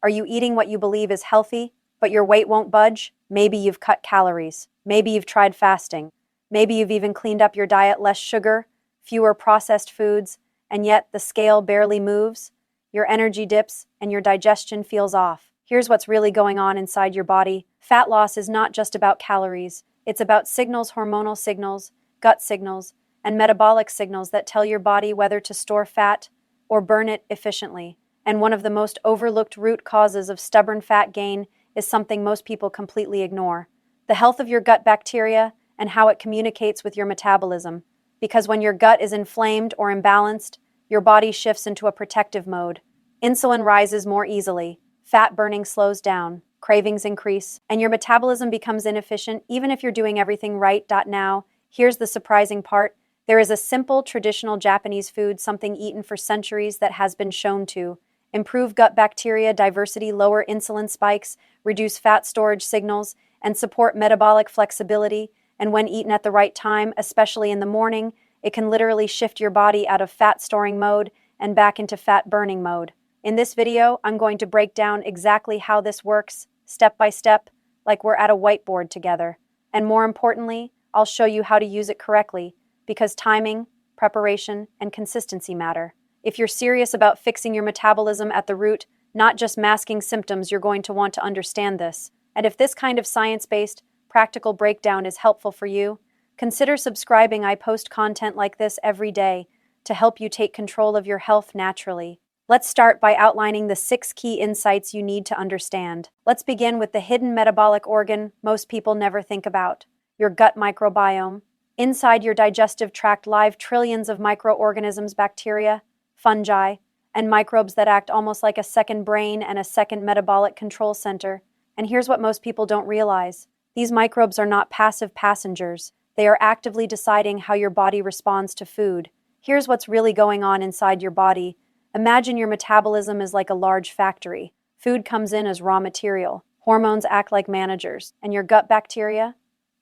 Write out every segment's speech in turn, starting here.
Are you eating what you believe is healthy, but your weight won't budge? Maybe you've cut calories. Maybe you've tried fasting. Maybe you've even cleaned up your diet, less sugar, fewer processed foods, and yet the scale barely moves. Your energy dips and your digestion feels off. Here's what's really going on inside your body. Fat loss is not just about calories. It's about signals, hormonal signals, gut signals, and metabolic signals that tell your body whether to store fat or burn it efficiently. And one of the most overlooked root causes of stubborn fat gain is something most people completely ignore: the health of your gut bacteria and how it communicates with your metabolism. Because when your gut is inflamed or imbalanced, your body shifts into a protective mode. Insulin rises more easily, fat burning slows down, cravings increase, and your metabolism becomes inefficient even if you're doing everything right. Now, here's the surprising part. There is a simple, traditional Japanese food, something eaten for centuries, that has been shown to improve gut bacteria diversity, lower insulin spikes, reduce fat storage signals, and support metabolic flexibility. And when eaten at the right time, especially in the morning, it can literally shift your body out of fat storing mode and back into fat burning mode. In this video, I'm going to break down exactly how this works, step by step, like we're at a whiteboard together. And more importantly, I'll show you how to use it correctly, because timing, preparation, and consistency matter. If you're serious about fixing your metabolism at the root, not just masking symptoms, you're going to want to understand this. And if this kind of science-based, practical breakdown is helpful for you, consider subscribing. I post content like this every day to help you take control of your health naturally. Let's start by outlining the 6 key insights you need to understand. Let's begin with the hidden metabolic organ most people never think about: your gut microbiome. Inside your digestive tract live trillions of microorganisms, bacteria, fungi, and microbes that act almost like a second brain and a second metabolic control center. And here's what most people don't realize: these microbes are not passive passengers. They are actively deciding how your body responds to food. Here's what's really going on inside your body. Imagine your metabolism is like a large factory. Food comes in as raw material. Hormones act like managers. And your gut bacteria?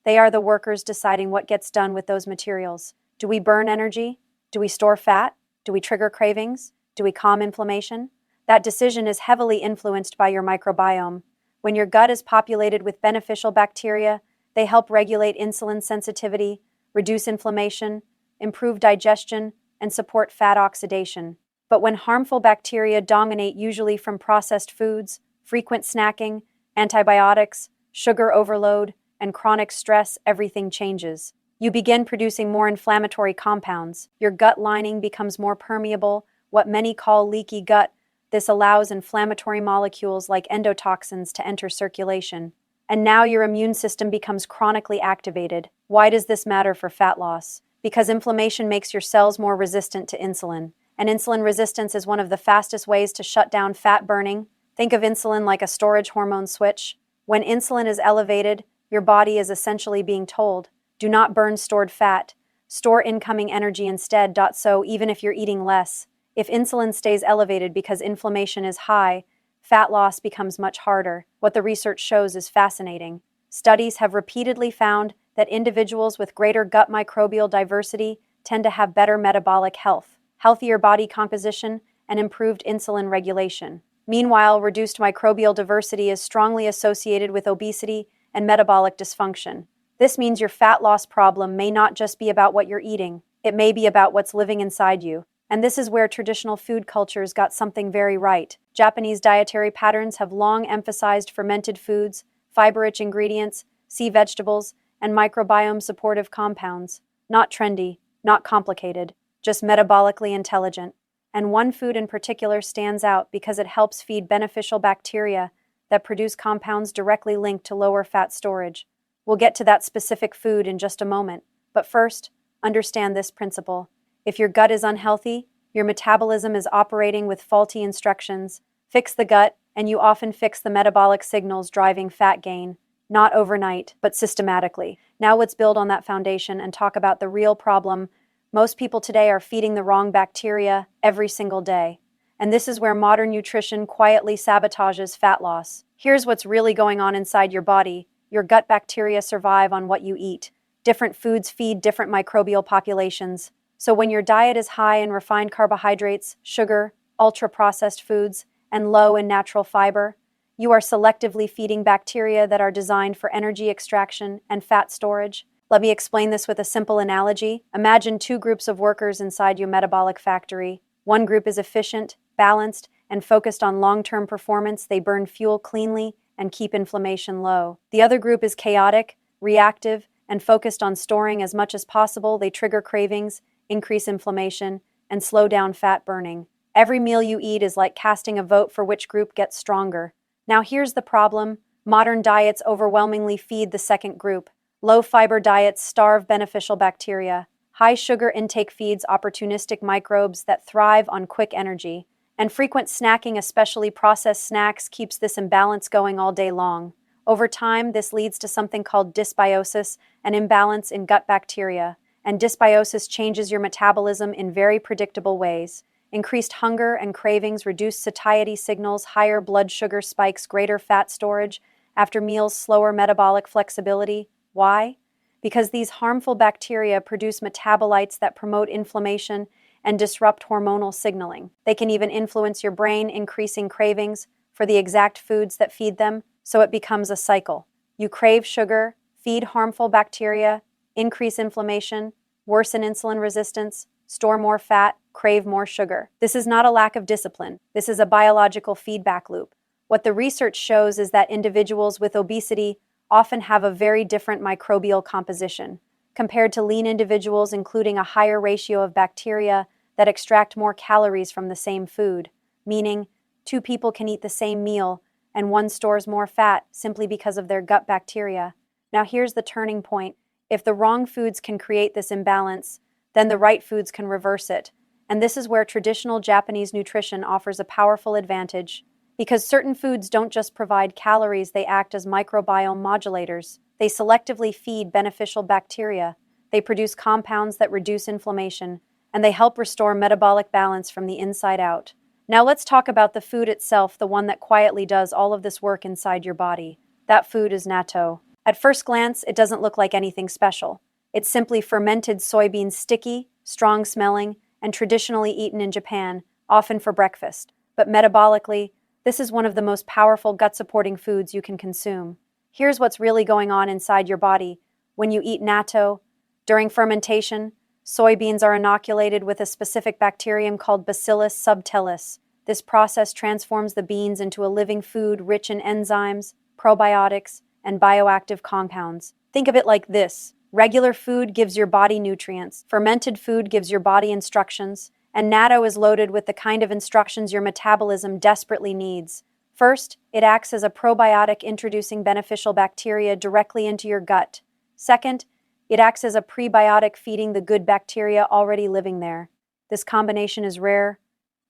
They are the workers deciding what gets done with those materials. Do we burn energy? Do we store fat? Do we trigger cravings? Do we calm inflammation? That decision is heavily influenced by your microbiome. When your gut is populated with beneficial bacteria, they help regulate insulin sensitivity, reduce inflammation, improve digestion, and support fat oxidation. But when harmful bacteria dominate, usually from processed foods, frequent snacking, antibiotics, sugar overload, and chronic stress, everything changes. You begin producing more inflammatory compounds. Your gut lining becomes more permeable, what many call leaky gut. This allows inflammatory molecules like endotoxins to enter circulation. And now your immune system becomes chronically activated. Why does this matter for fat loss? Because inflammation makes your cells more resistant to insulin. And insulin resistance is one of the fastest ways to shut down fat burning. Think of insulin like a storage hormone switch. When insulin is elevated, your body is essentially being told, do not burn stored fat, store incoming energy instead. So even if you're eating less, if insulin stays elevated because inflammation is high, fat loss becomes much harder. What the research shows is fascinating. Studies have repeatedly found that individuals with greater gut microbial diversity tend to have better metabolic health, healthier body composition, and improved insulin regulation. Meanwhile, reduced microbial diversity is strongly associated with obesity and metabolic dysfunction. This means your fat loss problem may not just be about what you're eating, it may be about what's living inside you. And this is where traditional food cultures got something very right. Japanese dietary patterns have long emphasized fermented foods, fiber-rich ingredients, sea vegetables, and microbiome-supportive compounds. Not trendy, not complicated, just metabolically intelligent. And one food in particular stands out because it helps feed beneficial bacteria that produce compounds directly linked to lower fat storage. We'll get to that specific food in just a moment. But first, understand this principle. If your gut is unhealthy, your metabolism is operating with faulty instructions. Fix the gut, and you often fix the metabolic signals driving fat gain. Not overnight, but systematically. Now let's build on that foundation and talk about the real problem. Most people today are feeding the wrong bacteria every single day. And this is where modern nutrition quietly sabotages fat loss. Here's what's really going on inside your body. Your gut bacteria survive on what you eat. Different foods feed different microbial populations. So when your diet is high in refined carbohydrates, sugar, ultra-processed foods, and low in natural fiber, you are selectively feeding bacteria that are designed for energy extraction and fat storage. Let me explain this with a simple analogy. Imagine two groups of workers inside your metabolic factory. One group is efficient, balanced, and focused on long-term performance. They burn fuel cleanly and keep inflammation low. The other group is chaotic, reactive, and focused on storing as much as possible. They trigger cravings, increase inflammation, and slow down fat burning. Every meal you eat is like casting a vote for which group gets stronger. Now here's the problem. Modern diets overwhelmingly feed the second group. Low-fiber diets starve beneficial bacteria. High-sugar intake feeds opportunistic microbes that thrive on quick energy. And frequent snacking, especially processed snacks, keeps this imbalance going all day long. Over time, this leads to something called dysbiosis, an imbalance in gut bacteria. And dysbiosis changes your metabolism in very predictable ways. Increased hunger and cravings, reduced satiety signals, higher blood sugar spikes, greater fat storage. After meals, slower metabolic flexibility. Why? Because these harmful bacteria produce metabolites that promote inflammation and disrupt hormonal signaling. They can even influence your brain, increasing cravings for the exact foods that feed them, so it becomes a cycle. You crave sugar, feed harmful bacteria, increase inflammation, worsen insulin resistance, store more fat, crave more sugar. This is not a lack of discipline. This is a biological feedback loop. What the research shows is that individuals with obesity often have a very different microbial composition, compared to lean individuals, including a higher ratio of bacteria that extract more calories from the same food, meaning two people can eat the same meal and one stores more fat simply because of their gut bacteria. Now here's the turning point. If the wrong foods can create this imbalance, then the right foods can reverse it. And this is where traditional Japanese nutrition offers a powerful advantage. Because certain foods don't just provide calories, they act as microbiome modulators. They selectively feed beneficial bacteria. They produce compounds that reduce inflammation, and they help restore metabolic balance from the inside out. Now let's talk about the food itself, the one that quietly does all of this work inside your body. That food is natto. At first glance, it doesn't look like anything special. It's simply fermented soybeans, sticky, strong-smelling, and traditionally eaten in Japan, often for breakfast. But metabolically, this is one of the most powerful gut-supporting foods you can consume. Here's what's really going on inside your body. When you eat natto, during fermentation, soybeans are inoculated with a specific bacterium called Bacillus subtilis. This process transforms the beans into a living food rich in enzymes, probiotics, and bioactive compounds. Think of it like this. Regular food gives your body nutrients, fermented food gives your body instructions, and natto is loaded with the kind of instructions your metabolism desperately needs. First, it acts as a probiotic, introducing beneficial bacteria directly into your gut. Second, it acts as a prebiotic, feeding the good bacteria already living there. This combination is rare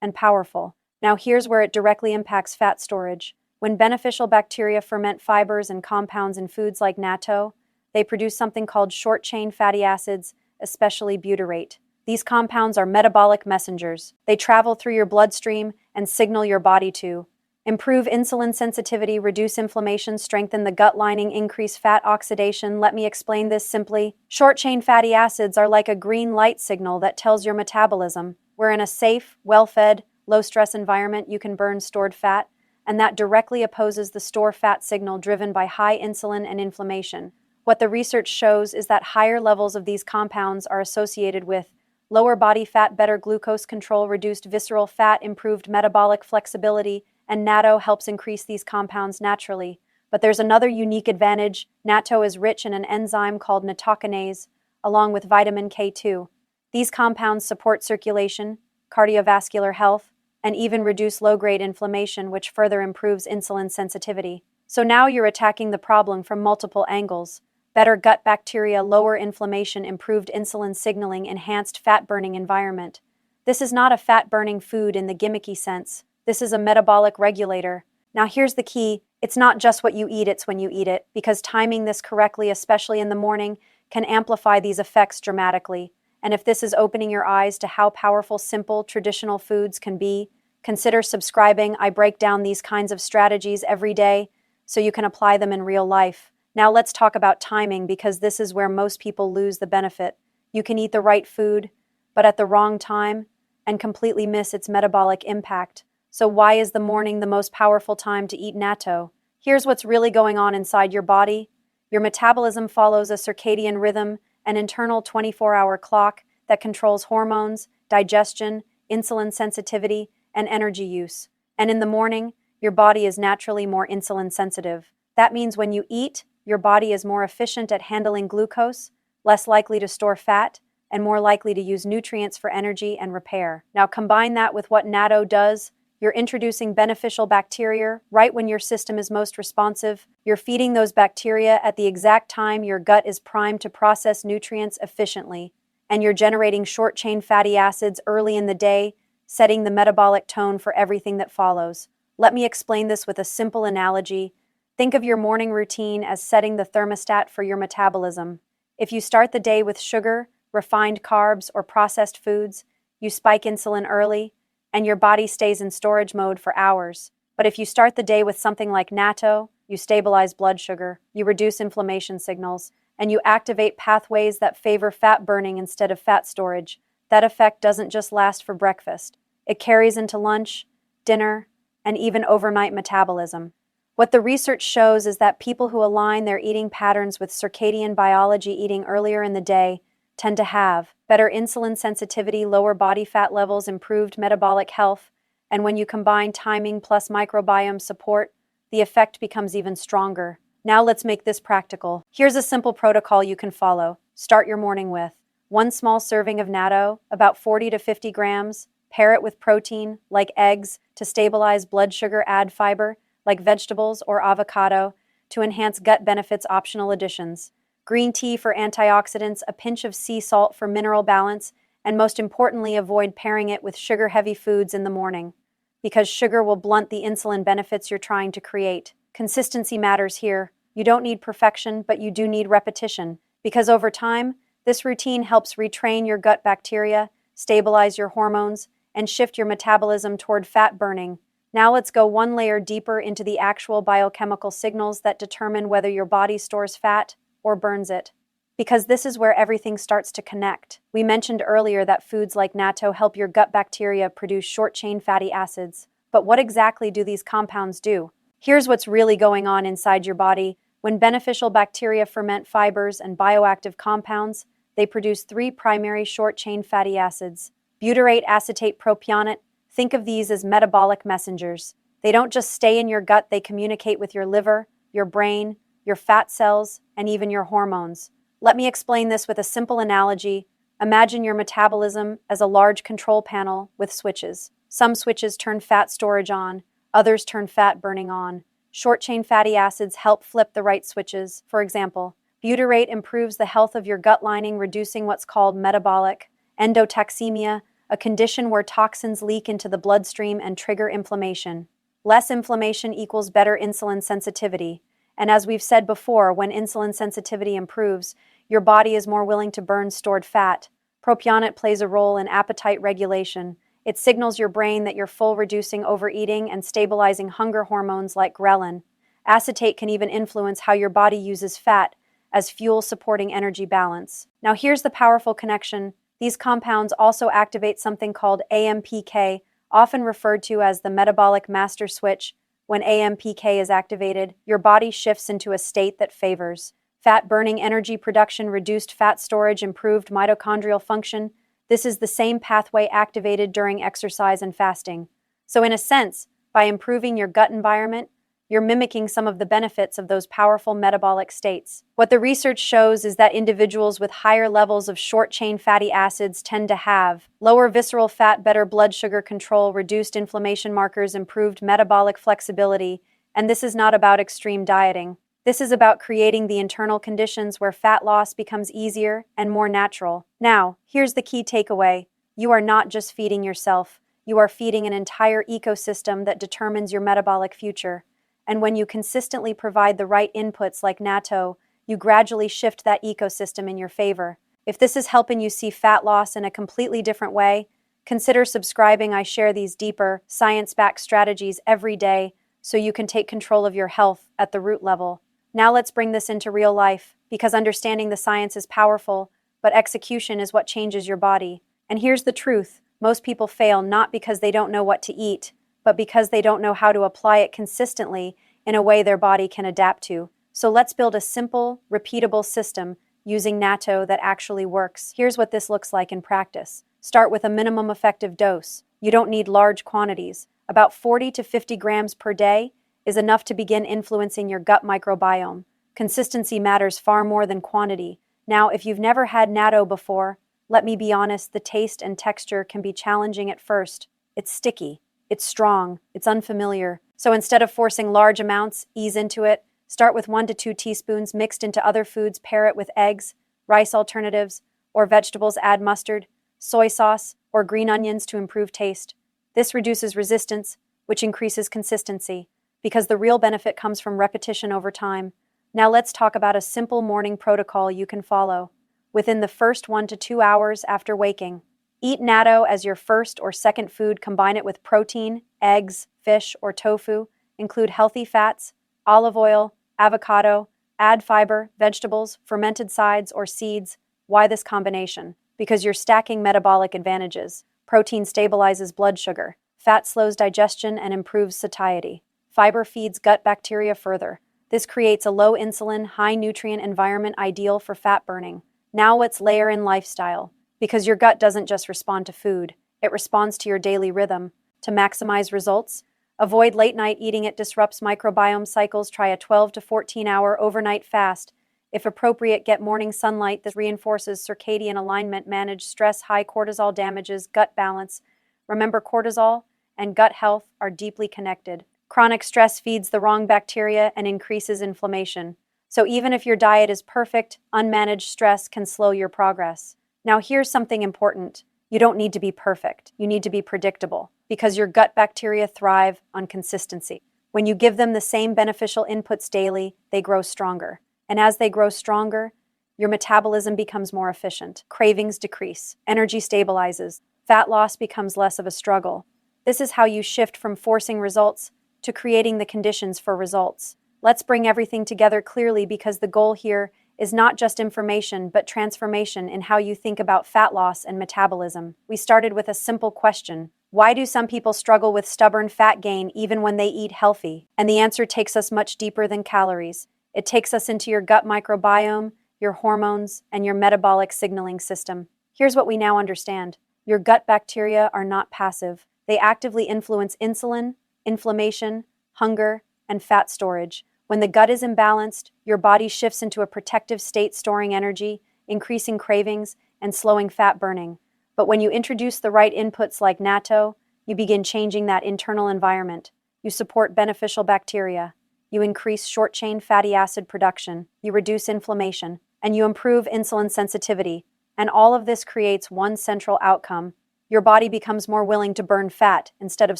and powerful. Now here's where it directly impacts fat storage. When beneficial bacteria ferment fibers and compounds in foods like natto, they produce something called short-chain fatty acids, especially butyrate. These compounds are metabolic messengers. They travel through your bloodstream and signal your body to improve insulin sensitivity, reduce inflammation, strengthen the gut lining, increase fat oxidation. Let me explain this simply. Short-chain fatty acids are like a green light signal that tells your metabolism we're in a safe, well-fed, low-stress environment. You can burn stored fat, and that directly opposes the store fat signal driven by high insulin and inflammation. What the research shows is that higher levels of these compounds are associated with lower body fat, better glucose control, reduced visceral fat, improved metabolic flexibility, and natto helps increase these compounds naturally. But there's another unique advantage. Natto is rich in an enzyme called nattokinase, along with vitamin K2. These compounds support circulation, cardiovascular health, and even reduce low-grade inflammation, which further improves insulin sensitivity. So now you're attacking the problem from multiple angles. Better gut bacteria, lower inflammation, improved insulin signaling, enhanced fat-burning environment. This is not a fat-burning food in the gimmicky sense. This is a metabolic regulator. Now here's the key. It's not just what you eat, it's when you eat it, because timing this correctly, especially in the morning, can amplify these effects dramatically. And if this is opening your eyes to how powerful simple, traditional foods can be, consider subscribing. I break down these kinds of strategies every day so you can apply them in real life. Now let's talk about timing, because this is where most people lose the benefit. You can eat the right food, but at the wrong time, and completely miss its metabolic impact. So why is the morning the most powerful time to eat natto? Here's what's really going on inside your body. Your metabolism follows a circadian rhythm, an internal 24-hour clock that controls hormones, digestion, insulin sensitivity, and energy use. And in the morning, your body is naturally more insulin sensitive. That means when you eat, your body is more efficient at handling glucose, less likely to store fat, and more likely to use nutrients for energy and repair. Now combine that with what natto does. You're introducing beneficial bacteria right when your system is most responsive. You're feeding those bacteria at the exact time your gut is primed to process nutrients efficiently. And you're generating short-chain fatty acids early in the day, setting the metabolic tone for everything that follows. Let me explain this with a simple analogy. Think of your morning routine as setting the thermostat for your metabolism. If you start the day with sugar, refined carbs, or processed foods, you spike insulin early, and your body stays in storage mode for hours. But if you start the day with something like natto, you stabilize blood sugar, you reduce inflammation signals, and you activate pathways that favor fat burning instead of fat storage. That effect doesn't just last for breakfast. It carries into lunch, dinner, and even overnight metabolism. What the research shows is that people who align their eating patterns with circadian biology, eating earlier in the day, tend to have better insulin sensitivity, lower body fat levels, improved metabolic health, and when you combine timing plus microbiome support, the effect becomes even stronger. Now let's make this practical. Here's a simple protocol you can follow. Start your morning with 1 small serving of natto, about 40 to 50 grams. Pair it with protein, like eggs, to stabilize blood sugar. Add fiber, like vegetables or avocado, to enhance gut benefits. Optional additions: green tea for antioxidants, a pinch of sea salt for mineral balance, and most importantly, avoid pairing it with sugar-heavy foods in the morning, because sugar will blunt the insulin benefits you're trying to create. Consistency matters here. You don't need perfection, but you do need repetition, because over time, this routine helps retrain your gut bacteria, stabilize your hormones, and shift your metabolism toward fat burning. Now let's go one layer deeper into the actual biochemical signals that determine whether your body stores fat or burns it. Because this is where everything starts to connect. We mentioned earlier that foods like natto help your gut bacteria produce short-chain fatty acids. But what exactly do these compounds do? Here's what's really going on inside your body. When beneficial bacteria ferment fibers and bioactive compounds, they produce 3 primary short-chain fatty acids: butyrate, acetate, propionate. Think of these as metabolic messengers. They don't just stay in your gut, they communicate with your liver, your brain, your fat cells, and even your hormones. Let me explain this with a simple analogy. Imagine your metabolism as a large control panel with switches. Some switches turn fat storage on, others turn fat burning on. Short-chain fatty acids help flip the right switches. For example, butyrate improves the health of your gut lining, reducing what's called metabolic endotoxemia, a condition where toxins leak into the bloodstream and trigger inflammation. Less inflammation equals better insulin sensitivity. And as we've said before, when insulin sensitivity improves, your body is more willing to burn stored fat. Propionate plays a role in appetite regulation. It signals your brain that you're full, reducing overeating and stabilizing hunger hormones like ghrelin. Acetate can even influence how your body uses fat as fuel, supporting energy balance. Now here's the powerful connection. These compounds also activate something called AMPK, often referred to as the metabolic master switch. When AMPK is activated, your body shifts into a state that favors fat burning, energy production, reduced fat storage, improved mitochondrial function. This is the same pathway activated during exercise and fasting. So in a sense, by improving your gut environment, you're mimicking some of the benefits of those powerful metabolic states. What the research shows is that individuals with higher levels of short-chain fatty acids tend to have lower visceral fat, better blood sugar control, reduced inflammation markers, improved metabolic flexibility. And this is not about extreme dieting. This is about creating the internal conditions where fat loss becomes easier and more natural. Now, here's the key takeaway. You are not just feeding yourself. You are feeding an entire ecosystem that determines your metabolic future. And when you consistently provide the right inputs like natto, you gradually shift that ecosystem in your favor. If this is helping you see fat loss in a completely different way, consider subscribing. I share these deeper, science-backed strategies every day so you can take control of your health at the root level. Now let's bring this into real life, because understanding the science is powerful, but execution is what changes your body. And here's the truth. Most people fail not because they don't know what to eat, but because they don't know how to apply it consistently in a way their body can adapt to. So let's build a simple, repeatable system using natto that actually works. Here's what this looks like in practice. Start with a minimum effective dose. You don't need large quantities. About 40 to 50 grams per day is enough to begin influencing your gut microbiome. Consistency matters far more than quantity. Now, if you've never had natto before, let me be honest, the taste and texture can be challenging at first. It's sticky, it's strong, it's unfamiliar. So instead of forcing large amounts, ease into it. Start with 1 to 2 teaspoons mixed into other foods, pair it with eggs, rice alternatives, or vegetables, add mustard, soy sauce, or green onions to improve taste. This reduces resistance, which increases consistency, because the real benefit comes from repetition over time. Now let's talk about a simple morning protocol you can follow. Within the first 1 to 2 hours after waking, eat natto as your first or second food. Combine it with protein, eggs, fish, or tofu. Include healthy fats, olive oil, avocado. Add fiber, vegetables, fermented sides, or seeds. Why this combination? Because you're stacking metabolic advantages. Protein stabilizes blood sugar. Fat slows digestion and improves satiety. Fiber feeds gut bacteria further. This creates a low insulin, high nutrient environment ideal for fat burning. Now let's layer in lifestyle, because your gut doesn't just respond to food, it responds to your daily rhythm. To maximize results, avoid late night eating, it disrupts microbiome cycles. Try a 12 to 14 hour overnight fast. If appropriate, get morning sunlight. This reinforces circadian alignment. Manage stress. High cortisol damages gut balance. Remember, cortisol and gut health are deeply connected. Chronic stress feeds the wrong bacteria and increases inflammation. So even if your diet is perfect, unmanaged stress can slow your progress. Now here's something important. You don't need to be perfect. You need to be predictable, because your gut bacteria thrive on consistency. When you give them the same beneficial inputs daily, they grow stronger. And as they grow stronger, your metabolism becomes more efficient. Cravings decrease. Energy stabilizes. Fat loss becomes less of a struggle. This is how you shift from forcing results to creating the conditions for results. Let's bring everything together clearly, because the goal here is not just information, but transformation in how you think about fat loss and metabolism. We started with a simple question. Why do some people struggle with stubborn fat gain even when they eat healthy? And the answer takes us much deeper than calories. It takes us into your gut microbiome, your hormones, and your metabolic signaling system. Here's what we now understand. Your gut bacteria are not passive. They actively influence insulin, inflammation, hunger, and fat storage. When the gut is imbalanced, your body shifts into a protective state, storing energy, increasing cravings, and slowing fat burning. But when you introduce the right inputs like natto, you begin changing that internal environment. You support beneficial bacteria. You increase short-chain fatty acid production. You reduce inflammation, and you improve insulin sensitivity. And all of this creates one central outcome. Your body becomes more willing to burn fat instead of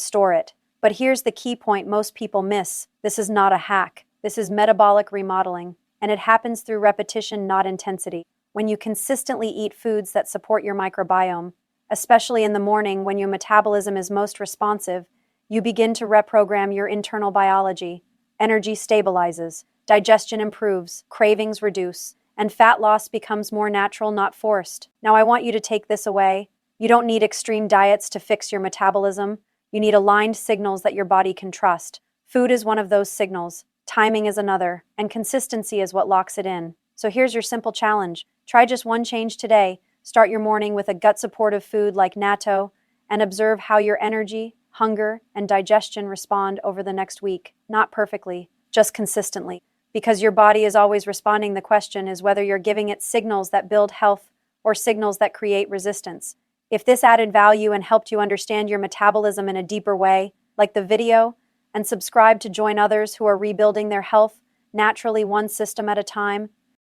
store it. But here's the key point most people miss. This is not a hack. This is metabolic remodeling, and it happens through repetition, not intensity. When you consistently eat foods that support your microbiome, especially in the morning when your metabolism is most responsive, you begin to reprogram your internal biology. Energy stabilizes, digestion improves, cravings reduce, and fat loss becomes more natural, not forced. Now I want you to take this away. You don't need extreme diets to fix your metabolism. You need aligned signals that your body can trust. Food is one of those signals. Timing is another, and consistency is what locks it in. So here's your simple challenge. Try just one change today. Start your morning with a gut-supportive food like natto, and observe how your energy, hunger, and digestion respond over the next week. Not perfectly, just consistently. Because your body is always responding, the question is whether you're giving it signals that build health or signals that create resistance. If this added value and helped you understand your metabolism in a deeper way, like the video, and subscribe to join others who are rebuilding their health naturally, one system at a time.